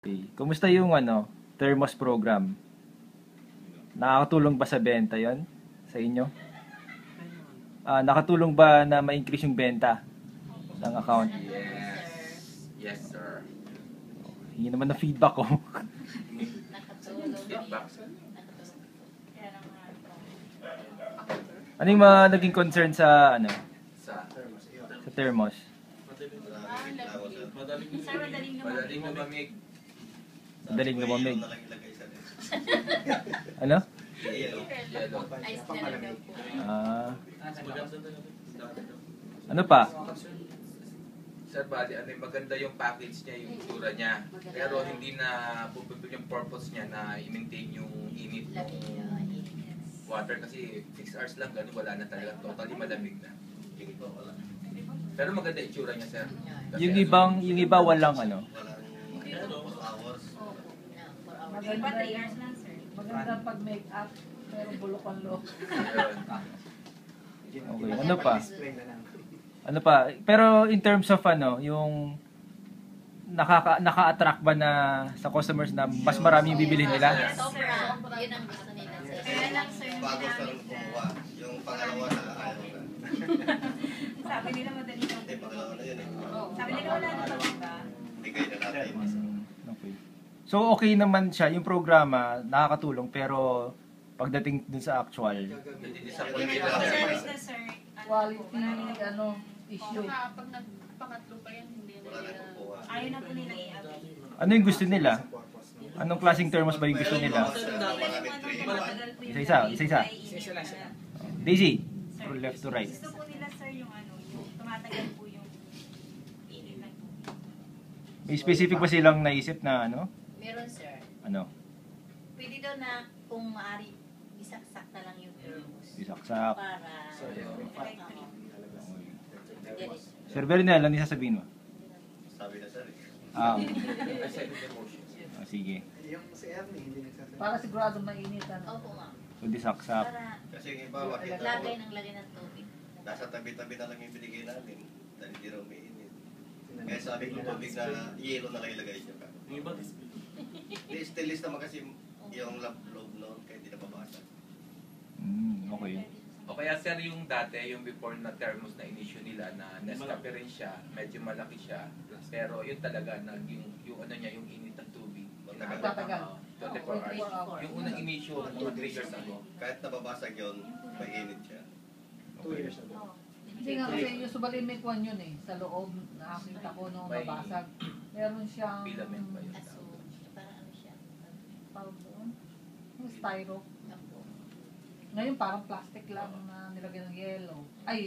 Okay. Kumusta yung thermos program? Nakakatulong ba sa benta 'yon sa inyo? Nakatulong ba na ma-increase yung benta ng account? Yes. Yes, sir. Hindi naman na feedback ko. Feedback, sir. Ano yung mga naging concern sa Sa thermos? madaling lumamig. Madaling lumamig. Ano? Yellow. Ice na lang daw po. Ano pa? Sir, bali, maganda yung package niya, yung itsura niya. Pero hindi na pupunto yung purpose niya na i-maintain yung init ng water kasi 6 hours lang, ganun, wala na talaga. Totally malamig na. Pero maganda itsura niya, sir. Kasi Yung iba walang Iba 3 years lang, sir. Maganda pag make up, pero bulok ang loob. Okay, ano pa? Pero in terms of yung naka-attract ba na sa customers na mas marami yung bibili nila? Sobra. Yun ang gusto nila, sir. Kaya lang, sir, yung Bago sa ginamit na. kumuha, yung pangalawa na ayaw na. Sabi nila madali lang. Hindi, pangalawa na yun eh. Sabi nila wala na maganda. Bigay na natin. Okay. So okay naman siya, yung programa nakakatulong pero pagdating dun sa actual, Hindi-disappoint nila. Service na, sir. Quality, issue. Pag nagpangatlo pa yan, hindi na Wala na nila. kumuha. Ayaw na po nila i-update. ano yung gusto nila? Anong klaseng thermos ba yung gusto nila? Isa-isa. Daisy, from left to right. Gusto po nila, sir, yung yung tumatagal po yung init ng tubig. May specific ba silang naisip na Meron, sir. Ano? Pwede daw na kung maaari, isaksak na lang yung thermos. Isaksak. Para... Sir Bernal, ano yung sasabihin mo? Sabi na sir eh. I second the motion. Sige. Yung si Ernie, hindi nagsasabi. Para sigurado mainit. Opo, ma'am. So, disaksak. Para Kasi yung iba makita lagay mo, ng lagay ng tubig. nasa tabi-tabi na lang yung binigay namin. Dahil hindi raw may init. Kaya sabi ko tubig na yelo na kayo ilagay nyo ka. Hindi, stainless naman kasi yung loob noon, kaya hindi na babasag. Okay. O kaya, sir, yung dati, yung before na thermos na inisyo nila na Nescafe rin siya, medyo malaki siya. Pero yun talaga, yung yung init ng tubig. Magtatagal. 24 hours. Yung unang inisyo, mga 3 years ago. Kahit nababasag yun, may init siya. 2 years ago. Hindi nga kasi yung subalimic one yun sa loob, nakakita ko nung May- nabasag. Meron siyang... Filament ba yun? Aso. Para ano siya? Tawag doon? Yung styro. Opo. Ngayon parang plastic lang na nilagyan ng yellow. Ay,